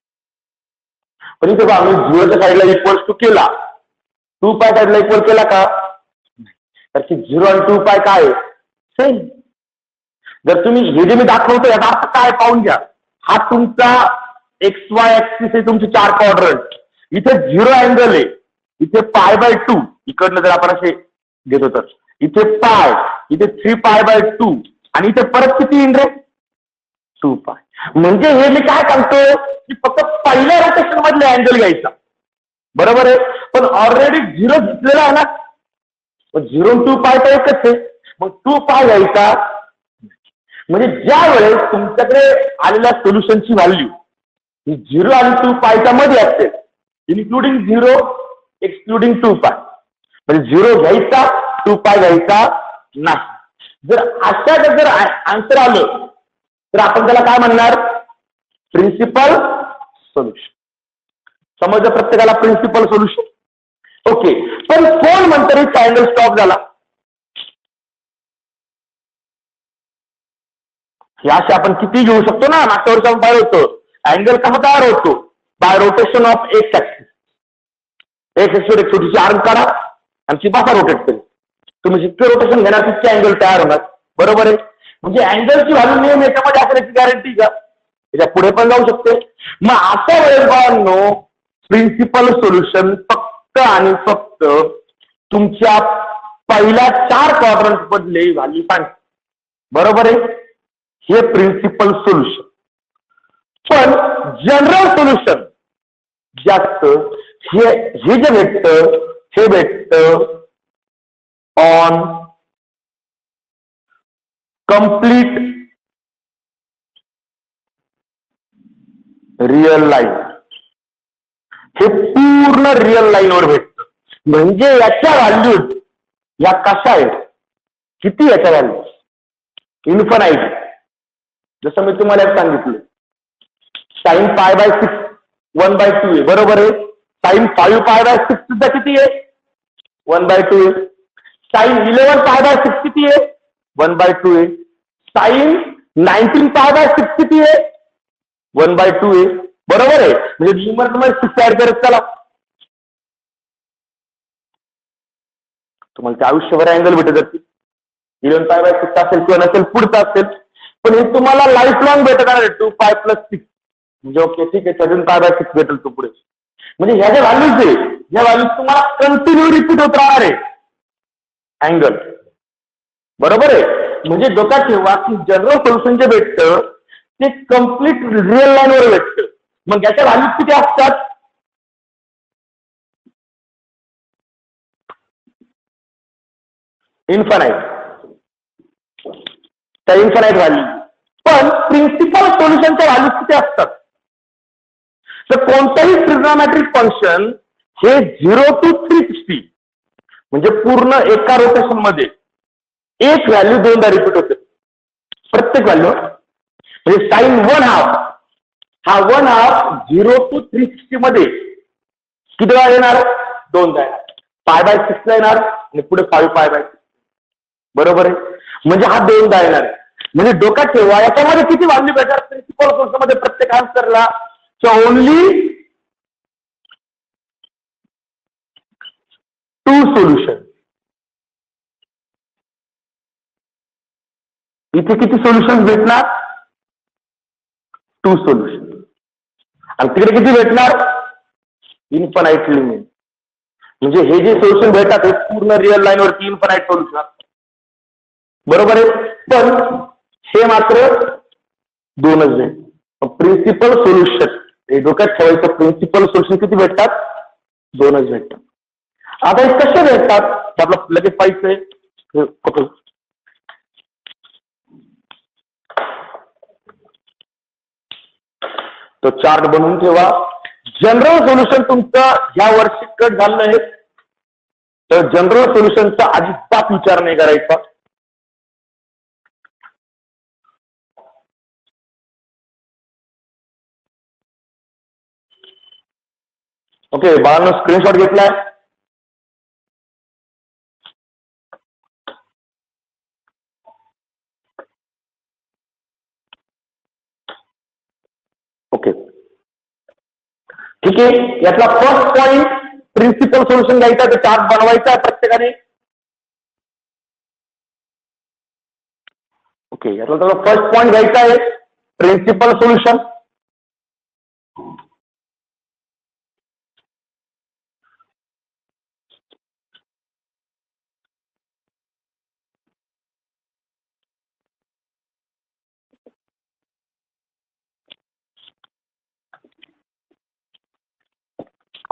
S1: पण इथे बघा, आम्ही 0च्या साईडला इक्वल्स टू केला, 2π साईडला इक्वल केला का? तर की 0 आणि 2π काय? सेम. जर तुम्ही हे जे मी दाखवतो याचा अर्थ काय पाहून घ्या. हा तुमचा XY ऍक्सिस आहे, तुमचे 4 क्वाड्रंट. इथे 0 अँगल आहे, इथे π/2. इकडनं जर आपण असे घेतो तर इथे π, इथे 3π/2 आणि इथे परत किती येईल रे? 2π. म्हणजे हे मी काय सांगतो की फक्त पहिल्या रोटेशन मधले अँगल घ्यायचा. बरोबर आहे. पण ऑलरेडी 0 घेतलेला आहे ना, 0 आणि 2π तर एकच आहे. मग 2π घ्यायचा. म्हणजे ज्या वेळेस तुमच्याकडे आलेल्या सोल्युशनची व्हॅल्यू ही 0 आणि 2π मध्ये असेल, इन्क्लुडिंग 0 एक्सक्लुडिंग 2π, म्हणजे 0 घ्यायचा, 2π घ्यायचा नाही. जर अशा जर आन्सर आलं तर आपण त्याला काय म्हणणार? Principal solution. समजलं प्रत्येकाला प्रिन्सिपल सोल्युशन? ओके. पण कोण म्हणतं रे अँगल स्टॉप झाला? हे असे आपण किती घेऊ शकतो ना. मागच्या वर्षी आपण पाहिलं होतं अँगल कसा तयार होतो? Bye rotation of x axis. एक ऍक्सिस एक छोटीशी आर्म काढा आणि ती बसा रोटेट करेल. तुम्ही जितके रोटेशन घेणार तितके अँगल तयार होणार. बरोबर आहे. म्हणजे अँगलची व्हॅल्यू नेहमी याच्यामध्ये असण्याची गॅरंटी का? त्याच्या पुढे पण जाऊ शकते. मग अशा वेळेस बाळांनो प्रिन्सिपल सोल्युशन फक्त आणि फक्त तुमच्या पहिल्या 4 क्वाड्रंट मधले व्हॅल्यू सांगते. बरोबर आहे. हे प्रिन्सिपल सोल्युशन. पण जनरल सोल्युशन जास्त हे जे भेटतं हे भेटतं ऑन कंप्लीट रिअल लाईन, हे पूर्ण रिअल लाईनवर भेटतं. म्हणजे याच्या व्हॅल्यूज या कशा आहेत, किती याच्या व्हॅल्यू, इन्फानाईट. जसं मी तुम्हाला एक सांगितलं, साइन π/6 1/2 आहे, बरोबर आहे. साइन 5π/6 सुद्धा किती आहे, 1/2 आहे. साइन 11π/6 किती आहे, 1/2 आहे. साइन 19π/6 किती आहे, 1/2 आहे, बरोबर आहे. म्हणजे न्यूमरेटर 6 ऍड करत चला, तुम्हाला ते आयुष्यभर अँगल भेटत जातील. 11π/6 असेल किंवा नसेल, पुढचं असेल, पण हे तुम्हाला लाईफ लॉंग भेटत आहे. 2π + 6 म्हणजे ओके, ठीक आहे, 7π/6 भेटेल तो पुढे. म्हणजे ह्या ज्या व्हॅल्यूज आहे, ह्या व्हॅल्यूज तुम्हाला कंटिन्यू रिपीट होत राहणार आहे अँगल, बरोबर आहे. म्हणजे डोक्यात ठेवा की जनरल सोल्युशन जे भेटतं ते कम्प्लीट रिअल लाईनवर भेटतं. मग याच्या व्हॅल्यूज किती असतात, इन्फानाईट, त्या इन्फानाईट व्हॅल्यू. पण प्रिन्सिपल सोल्युशनच्या व्हॅल्यूज किती असतात, तर कोणताही ट्रिग्नोमेट्रिक फंक्शन हे 0 to 360 म्हणजे पूर्ण एका रोटेशन मध्ये एक व्हॅल्यू दोनदा रिपीट होते, प्रत्येक व्हॅल्यू. म्हणजे साइन 1/2 हा 1/2 0 to 360 मध्ये किती वेळा येणार, दोनदा येणार. π/6 ला येणार आणि पुढे 5π/6, बरोबर आहे. म्हणजे हा दोनदा येणार. म्हणजे डोक्यात ठेवा याच्यामध्ये किती व्हॅल्यू भेटणार प्रिन्सिपल सोल्युशन मध्ये प्रत्येक आन्सरला, ओनली 2 सोल्युशन. इथे किती सोल्युशन भेटणार, 2 सोल्युशन. आणि तिकडे किती भेटणार, इन्फानाइट लिमिट. म्हणजे हे जे सोल्युशन भेटतात हे पूर्ण रिअल लाईन वरती इन्फानाइट सोल्युशन असतात, बरोबर आहे. पण हे मात्र दोनच भेट. प्रिन्सिपल सोल्युशन हे डोक्यात ठेवायचं, प्रिन्सिपल सोल्युशन किती भेटतात, दोनच भेटतात. आता हे कसे भेटतात ते आपलं लगेच पाहिजे. तो चार्ट बनवून ठेवा. जनरल सोल्युशन तुमचं या वर्षी कट झालं आहे, तर जनरल सोल्युशनचा अजिबात विचार नाही करायचा. ओके, बाळांनो स्क्रीनशॉट घेतलाय. ओके, ठीक आहे. यातला फर्स्ट पॉइंट प्रिन्सिपल सोल्युशन घ्यायचा, ते चार्ट बनवायचा आहे प्रत्येकाने. ओके, यातला त्याला फर्स्ट पॉइंट घ्यायचा आहे प्रिन्सिपल सोल्युशन.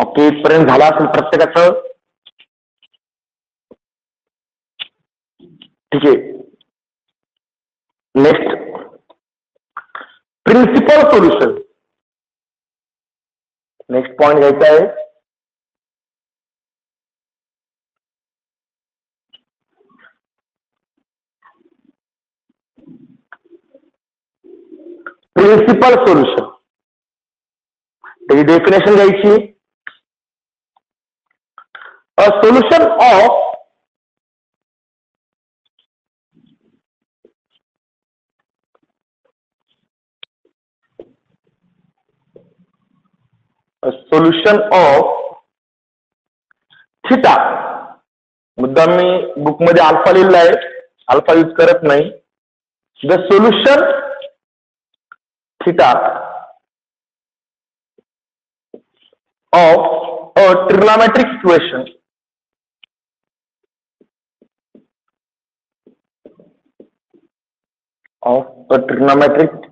S1: ओके, इथपर्यंत झाला असेल प्रत्येकाचं, ठीक आहे. Next principal solution, next point घ्यायचा आहे. प्रिन्सिपल सोल्युशन त्याची डेफिनेशन घ्यायची. A solution of theta. मुद्दा मी बुक मध्ये अल्फा लिहिला आहे, अल्फा यूज करत नाही. The solution theta of a trigonometric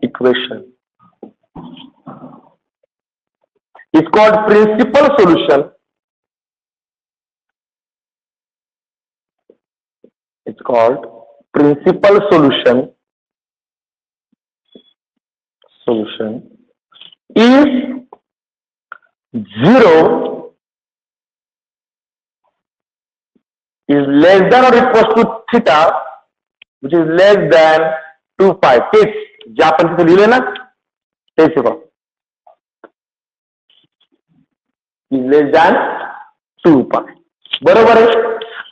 S1: equation is called principal solution. It's called principal solution is 0 is less than or equals to theta which is less than 2 pi. तेच जे आपण तिथे लिहिले ना तेच बघा, is less than 2 pi. बरोबर आहे.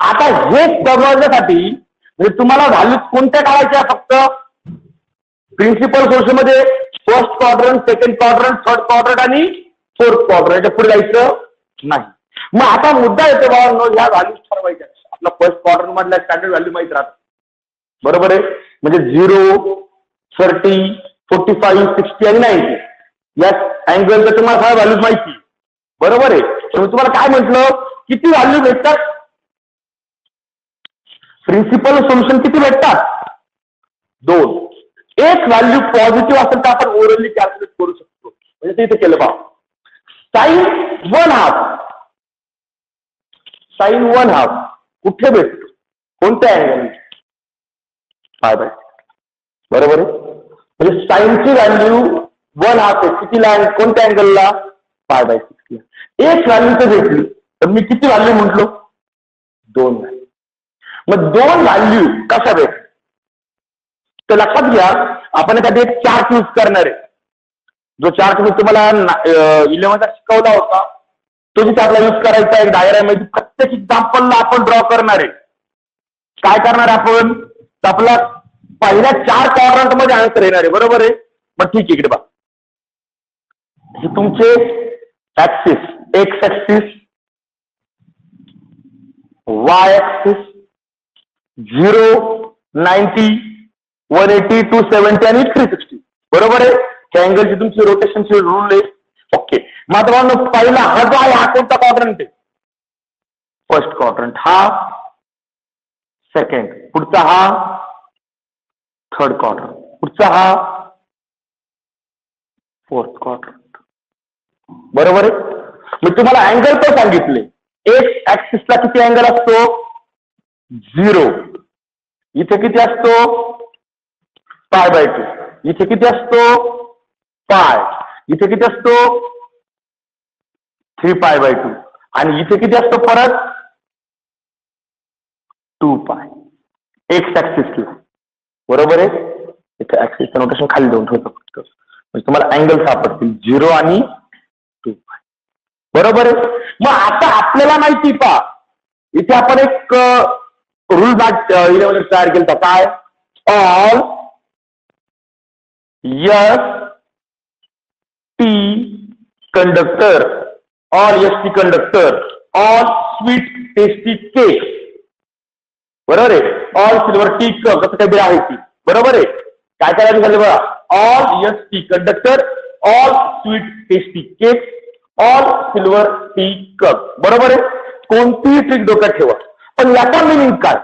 S1: आता हे समजण्यासाठी म्हणजे तुम्हाला व्हॅल्यू कोणत्या काढायच्या, फक्त प्रिन्सिपल सोर्स मध्ये first quadrant, second quadrant, third quadrant आणि फोर्थ क्वाड्रंट, याच्या पुढे जायचं नाही. मग आता मुद्दा येतो बाबा ह्या व्हॅल्यूज ठरवायच्या. आपला फर्स्ट क्वाड्रंट मधल्या स्टँडर्ड व्हॅल्यू माहित राहतात. बरोबर आहे. म्हणजे 0, 30, 45, 60 आणि 90 या अँगलचं तुम्हाला सगळ्या व्हॅल्यूज माहिती. बरोबर आहे. तुम्हाला काय म्हटलं, किती व्हॅल्यू भेटतात, प्रिन्सिपल सोल्युशन किती भेटतात, 2. एक व्हॅल्यू पॉझिटिव्ह असेल तर आपण ओरली कॅल्क्युलेट करू शकतो. म्हणजे ते इथे केलं बा, साइन 1/2, साइन 1/2 कुठे भेटतो, कोणत्या अँगल, पाय बाय. बरोबर आहे. म्हणजे साइनची व्हॅल्यू 1/2 आहे कितीला, कोणत्या अँगलला, पाय बाय 6 ला. एक व्हॅल्यू तर भेटली, तर मी किती व्हॅल्यू म्हटलो, 2 व्हॅल्यू. मग 2 व्हॅल्यू कशा भेट, तर लक्षात घ्या आपण एखादी एक चार्ट यूज करणार आहे. जो चार्ट मी तुम्हाला 11th शिकवला होता तो जिथे आपला यूज करायचा एक डायग्राम आहे. प्रत्येक एक्झाम्पलला आपण ड्रॉ करणार आहे. काय करणार आपण, आपला पहिल्या 4 क्वाड्रंट मध्ये आन्सर येणार आहे. बरोबर आहे. मग ठीक आहे, इकडे बघा, हे तुमचे axis, x axis, Y axis, 0, 90, 180, 270 आणि 360. बरोबर आहे. त्या अँगलची तुमची रोटेशनची रूल आहे. ओके. मग आता पहिला हा जो आहे हा कोणता क्वाड्रंट आहे, फर्स्ट क्वाड्रंट, हा सेकंड, पुढचा हा थर्ड क्वाड्रंट, पुढचा हा फोर्थ क्वाड्रंट. बरोबर आहे. मी तुम्हाला अँगल पण सांगितले. एक्स ऍक्सिसला किती अँगल असतो, 0. इथे किती असतो, पाय बाय 2. इथे किती असतो, पाय. इथे किती असतो, 3 पाय बाय 2. आणि इथे किती असतो परत, 2 पाय एक्स ऍक्सिसला. बरोबर आहे. इथे ऍक्सिसचं नोटेशन खाली देऊन ठेवतो फक्त, म्हणजे तुम्हाला अँगल सापडतील 0 आणि 2 पाय. बरोबर आहे. मग आता आपल्याला माहिती पहा, इथे आपण एक रूल तयार केला, काय, all ST conductor, all ST conductor, all sweet tasty cake. बरोबर आहे. ऑल सिल्वर टी कप, कसं काहीतरी आहे ती. बरोबर आहे. काय करायचं झालं बघा, all ST conductor, all sweet tasty cake, all silver tea cup. बरोबर आहे. कोणतीही ट्रिक डोक्यात ठेवा. पण याचा मिनिंग काय,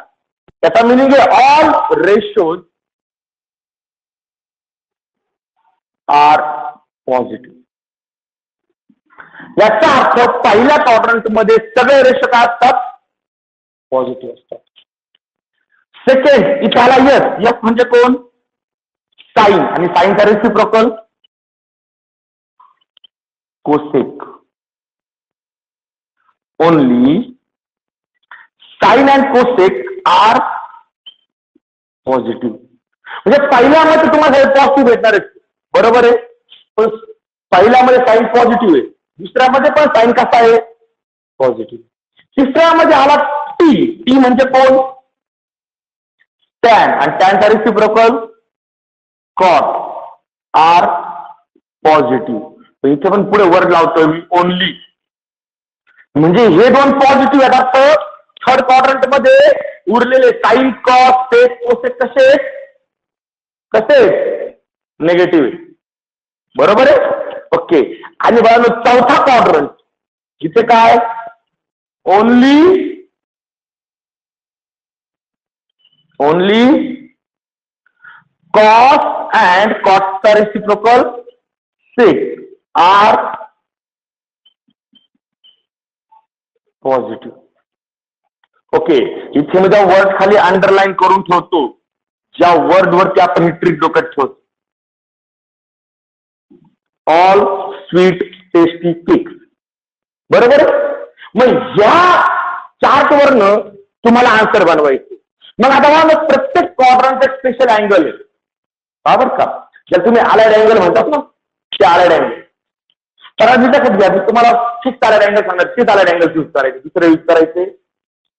S1: याचा मिनिंग आहे ऑल रेशोज आर पॉझिटिव्ह. याचा अर्थ पहिल्या क्वाड्रंट मध्ये सगळे रेशो काय असतात, पॉझिटिव्ह असतात. सेकंड, इथे आला यस, यस म्हणजे कोण, साइन, आणि साइनचा reciprocal cosec. Only sine and cosec are positive. म्हणजे पहिल्यामध्ये तुम्हाला पॉझिटिव्ह भेटणार आहे. बरोबर आहे. पण पहिल्यामध्ये साइन पॉझिटिव्ह आहे, दुसऱ्यामध्ये पण साइन कसा आहे, पॉझिटिव्ह. तिसऱ्यामध्ये आला टी, टी म्हणजे कोण, टॅन, आणि टॅनचा रेसिप्रोकल कॉट, आर पॉझिटिव्ह. इथे पण पुढे वर्ड लावतोय मी, ओनली. म्हणजे हे 2 पॉझिटिव्ह येतात. थर्ड क्वाड्रंट मध्ये उरलेले साइन, कॉस, टेक, कोसेक कसे कसे निगेटिव्ह. बरोबर आहे. ओके. आणि बघा चौथा क्वाड्रंट, इथे काय, ओनली कॉस अँड कॉसचा reciprocal sec are positive. Okay. इथे मी त्या वर्ड खाली अंडरलाईन करून ठेवतो, ज्या वर्ड वरती आपण ही ट्रिक डोक्यात ठेवतो. All sweet tasty cakes. बरोबर. मग या चार्ट वरनं तुम्हाला आन्सर बनवायचे. मग आता बघा प्रत्येक क्वाड्रंट एक स्पेशल अँगल आहे. बरोबर का. जर तुम्ही आलाइड अँगल म्हणतात ना ते आलाइड अँगल. तर आधी लक्षात घ्या तुम्हाला फिक्स आलाइड अँगल सांगणार तेच आलाइड अँगल यूज करायचे दुसरे यूज करायचे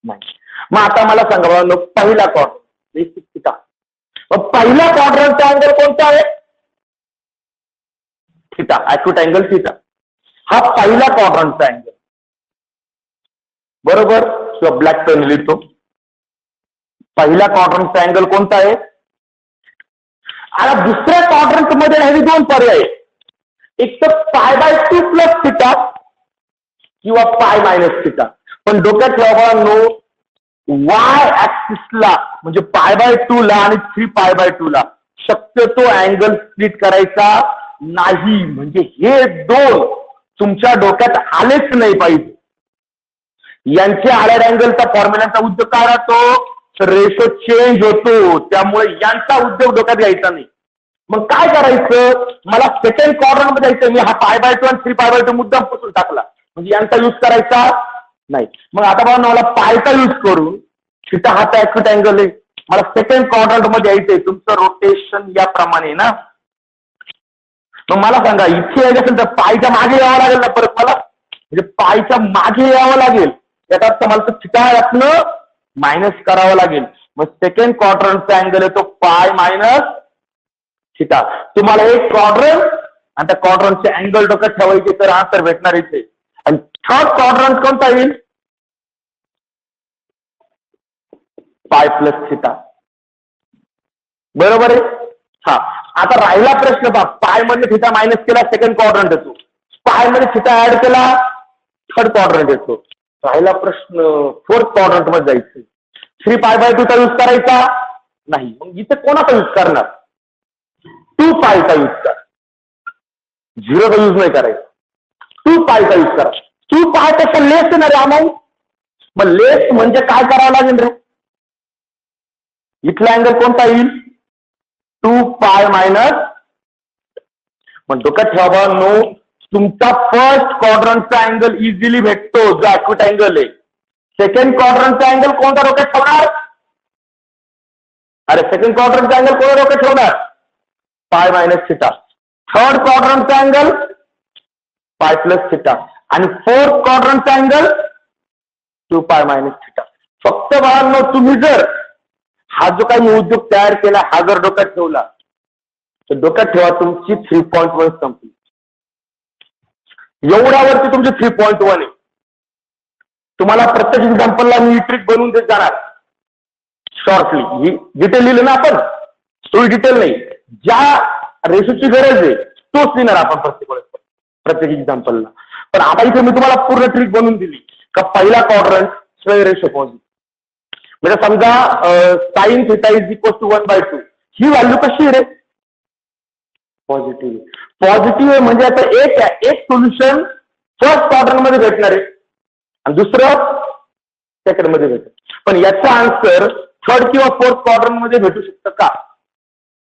S1: नाही. मग आता मला सांगा बघा पहिला क्वाड्रंट मग पहिल्या क्वाड्रंटचा अँगल कोणता आहे. थिटा. ॲक्यूट अँगल थिटा हा पहिला क्वाड्रंटचा अँगल. बरोबर. किंवा ब्लॅक पेन लिहितो. पहिल्या क्वाड्रंटचा अँगल कोणता आहे. आता दुसऱ्या क्वाड्रंट मध्ये राहिले दोन पर्याय. एक तर π/2 प्लस थिटा किंवा π- थिटा. पण डोक्यात ठेवा नो वाय ऍक्सिसला म्हणजे π/2 ला आणि 3π/2 ला शक्यतो अँगल स्प्लिट करायचा नाही. म्हणजे हे दोन तुमच्या डोक्यात आलेच नाही पाहिजे. यांचे आलाइड अँगलचा फॉर्म्युलाचा उद्योग काय राहतो. रेशो चेंज होतो. त्यामुळे यांचा उद्योग डोक्यात घ्यायचा नाही. मग काय करायचं. मला सेकंड क्वाड्रंट मध्ये जायचं. मी हा π/2 आणि 3π/2 मुद्दाम पुसून टाकला म्हणजे यांचा यूज करायचा नाही. मग आता बघा मला पायचा यूज करून थिटा हा ॲक्यूट अँगल आहे. मला सेकंड क्वाड्रंट मध्ये यायचंय. तुमचं रोटेशन याप्रमाणे ना. मग मला सांगा इथे यायचं असेल तर पायच्या मागे यावं लागेल ना परत मला. म्हणजे पायच्या मागे यावं लागेल. याचा अर्थ मला तर थिटा यातनं मायनस करावं लागेल. मग सेकंड क्वाड्रंटचा अँगल येतो π- थिटा. तुम्हाला एक क्वाड्रंट आणि त्या क्वाड्रंटचे अँगल डोक्यात ठेवायचे तर आन्सर भेटणार इथे. आणि थर्ड क्वाड्रंट कोणता येईल. π+ थिटा. बरोबर आहे. हा आता राहिला प्रश्न बघ. पाय मध्ये थिटा मायनस केला सेकंड क्वाड्रंट येतो. पाय मध्ये थिटा ऍड केला थर्ड क्वाड्रंट येतो. राहिला प्रश्न फोर्थ क्वाड्रंट मध्ये जायचं. 3π/2 चा यूज करायचा नाही. मग इथे कोणाचा यूज करणार. 2π चा यूज करा. 0 चा यूज नाही करायचा. 2π चा यूज करा. 2π पेक्षा लेस आहे रे अमाऊंट. मग लेस म्हणजे काय करावं लागेल रे. इथला अँगल कोणता येईल. 2π-. मग डोक्यात ठेवा नो तुमचा फर्स्ट क्वाड्रंटचा अँगल इझिली भेटतो जो ॲक्यूट अँगल आहे. सेकंड क्वाड्रंटचा अँगल कोणता डोक्यात ठेवणार. अरे सेकंड क्वाड्रंटचा अँगल कोणता डोक्यात ठेवणार. π- थिटा. थर्ड क्वाड्रंटचा अँगल π+ थिटा आणि फोर्थ क्वाड्रंटचा अँगल 2π- थिटा. फक्त बाळांनो तुम्ही जर हा जो काही उद्योग तयार केला हा जर डोक्यात ठेवला तर डोक्यात ठेवा तुमची 3.1 संपली. एवढ्यावरती तुमची 3.1 आहे. तुम्हाला प्रत्येक एक्झाम्पलला मी ट्रिक बनवून देत जाणार शॉर्टली. ही डिटेल लिहिलं ना आपण तो डिटेल नाही. ज्या रेशोची गरज आहे तोच लिहिणार आपण प्रत्येक एक्झाम्पलला. पण आता इथे मी तुम्हाला पूर्ण ट्रिक बनवून दिली का पहिला क्वाड्रंट स्क्वेअर रेशो पॉझिटिव्ह. म्हणजे समजा sin θ = 1/2 ही व्हॅल्यू कशी रे. पॉझिटिव्ह. पॉझिटिव्ह म्हणजे आता एक सोल्युशन फर्स्ट क्वाड्रंट मध्ये भेटणार आहे आणि दुसरं सेकंड मध्ये भेटेल. पण याचा आन्सर थर्ड किंवा फोर्थ क्वाड्रंट मध्ये भेटू शकतं का.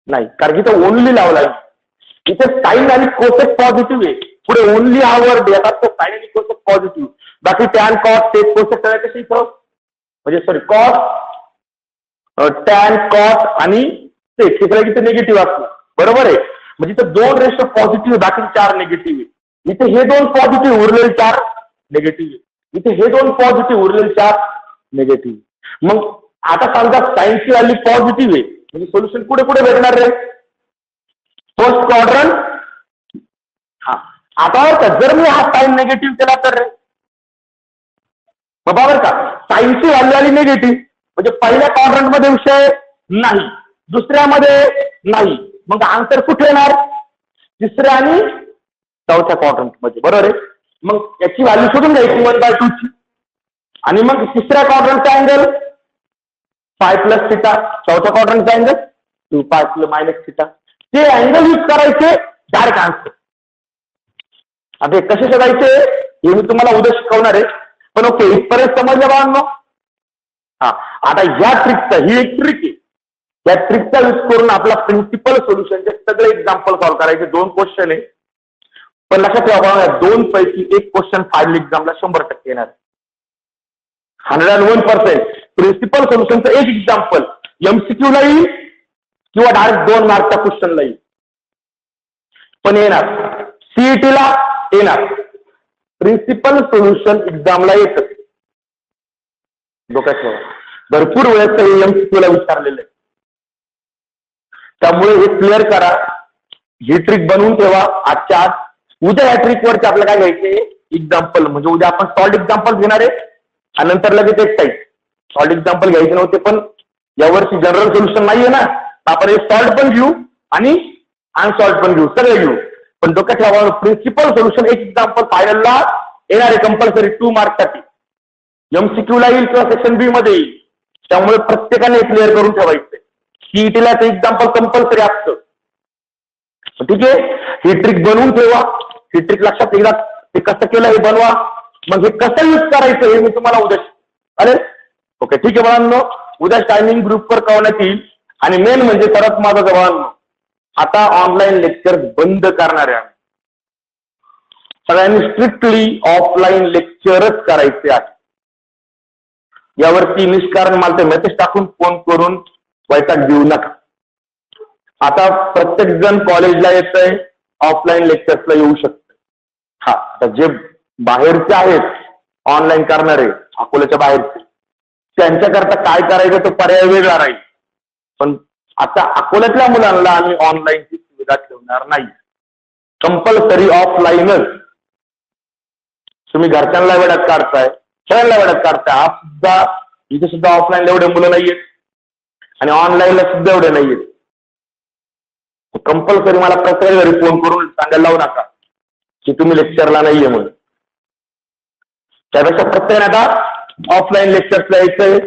S1: नाही. कारण इथं ओनली लावला आहे. इथे साइन आणि कोसेक पॉझिटिव्ह आहे. पुढे ओनली हा वर्ड येतात तो साइन आणि कोसेक पॉझिटिव्ह. बाकी टॅन कॉस टेक कोसेक सगळ्या कशी इथं म्हणजे सॉरी कॉस टॅन कॉस आणि टेक हे सगळं इथे निगेटिव्ह असणार. बरोबर आहे. म्हणजे इथं 2 रेशो पॉझिटिव्ह बाकी 4 निगेटिव्ह आहे. इथे हे 2 पॉझिटिव्ह उरलेले 4 निगेटिव्ह आहे. इथे हे 2 पॉझिटिव्ह उरलेले 4 निगेटिव्ह. मग आता समजा साइनची व्हॅल्यू पॉझिटिव्ह आहे म्हणजे सोल्युशन कुठे कुठे भेटणार रे. First quadrant. हा आता जर मी हा साइन निगेटिव्ह केला तर रे बरोबर का. साइनची व्हॅल्यू आली निगेटिव्ह म्हणजे पहिल्या क्वाड्रंट मध्ये विषय नाही दुसऱ्यामध्ये नाही. मग आन्सर कुठे येणार. तिसऱ्या आणि चौथ्या क्वाड्रंट मध्ये. बरोबर आहे. मग याची व्हॅल्यू शोधून घ्यायची 1/2 ची आणि मग तिसऱ्या क्वाड्रंटचा अँगल π+ थिटा. चौथ्या क्वाड्रंटचा अँगल 2π - थिटा. ते अँगल यूज करायचे डायरेक्ट आन्सर. आता कसे शोधायचे हे मी तुम्हाला उद्या शिकवणार आहे. पण ओके इथपर्यंत समजलं बाळांनो. हा आता या ट्रिकचा ही एक ट्रिक आहे. या ट्रिकचा यूज करून आपला प्रिन्सिपल सोल्युशनचे सगळे एक्झाम्पल सॉल्व्ह करायचे. 2 क्वेश्चन आहे. पण लक्षात ठेवा, 2 पैकी 1 क्वेश्चन फायनल एक्झामला 100% येणार. 101%. प्रिन्सिपल सोल्युशनचं एक एक्झाम्पल MCQ ला येईल किंवा डायरेक्ट 2 मार्कच्या क्वेश्चनला येईल, पण येणार. CET ला येणार. प्रिन्सिपल सोल्युशन एक्झामला येतं. डोक्यात ठेवा. भरपूर वेळेस हे MCQ ला विचारलेलं आहे. त्यामुळे हे क्लिअर करा. ही ट्रिक बनवून ठेवा आजच्या आज. उद्या या ट्रिकवरती आपल्याला काय घ्यायचे एक्झाम्पल, म्हणजे उद्या आपण सॉल्ड एक्झाम्पल घेणार आहे आणि नंतर लगेच एक टाईप. सॉल्ड एक्झाम्पल घ्यायचे नव्हते, पण यावर्षी जनरल सोल्युशन नाहीये ना, आपण हे सॉल्ड पण घेऊ आणि अनसॉल्ड पण घेऊ, सगळे घेऊ. पण डोक्यात ठेवा, प्रिन्सिपल सोल्युशन एक एक्झाम्पल फायनलला येणार आहे कंपल्सरी 2 मार्कसाठी. MCQ ला येईल किंवा सेक्शन बी मध्ये येईल. त्यामुळे प्रत्येकाने क्लिअर करून ठेवायचंय. CET ला ते एक्झाम्पल कंपल्सरी असतं. ठीक आहे, ही ट्रिक बनवून ठेवा. ही ट्रिक लक्षात एकदा ते कसं केलं हे बनवा. मग हे कसं यूज करायचं हे मी तुम्हाला उद्या चालेल. ओके, ठीक आहे मुलांनो. उद्या टायमिंग ग्रुपवर कळवण्यात येईल. आणि मेन म्हणजे परत माझं जवान, आता ऑनलाईन लेक्चर बंद करणार आहे. सगळ्यांनी स्ट्रिक्टली ऑफलाईन लेक्चरच करायचे आहे. यावरती निष्कारण मला ते मेसेज टाकून फोन करून वैताग देऊ नका. आता प्रत्येक जण कॉलेजला येतंय, ऑफलाईन लेक्चर्सला येऊ शकतं. हा, आता जे बाहेरचे आहेत ऑनलाईन करणारे, अकोल्याच्या बाहेरचे, त्यांच्याकरता काय करायचं तो पर्याय वेगळा राहील. पण आता अकोल्यातल्या मुलांना आम्ही ऑनलाईनची सुविधा ठेवणार नाही. कंपल्सरी ऑफलाईनच. तुम्ही घरच्यांना वेळात काढताय, सगळ्यांना वेळात काढताय. आज सुद्धा इथे सुद्धा ऑफलाईनला एवढे मुलं नाहीयेत आणि ऑनलाईनला सुद्धा एवढे नाहीयेत. कंपल्सरी मला प्रत्येक घरी फोन करून सांगायला लावू नका की तुम्ही लेक्चरला नाहीये म्हणून. त्यापेक्षा प्रत्येकाने आता ऑफलाईन लेक्चर्सला यायचंय.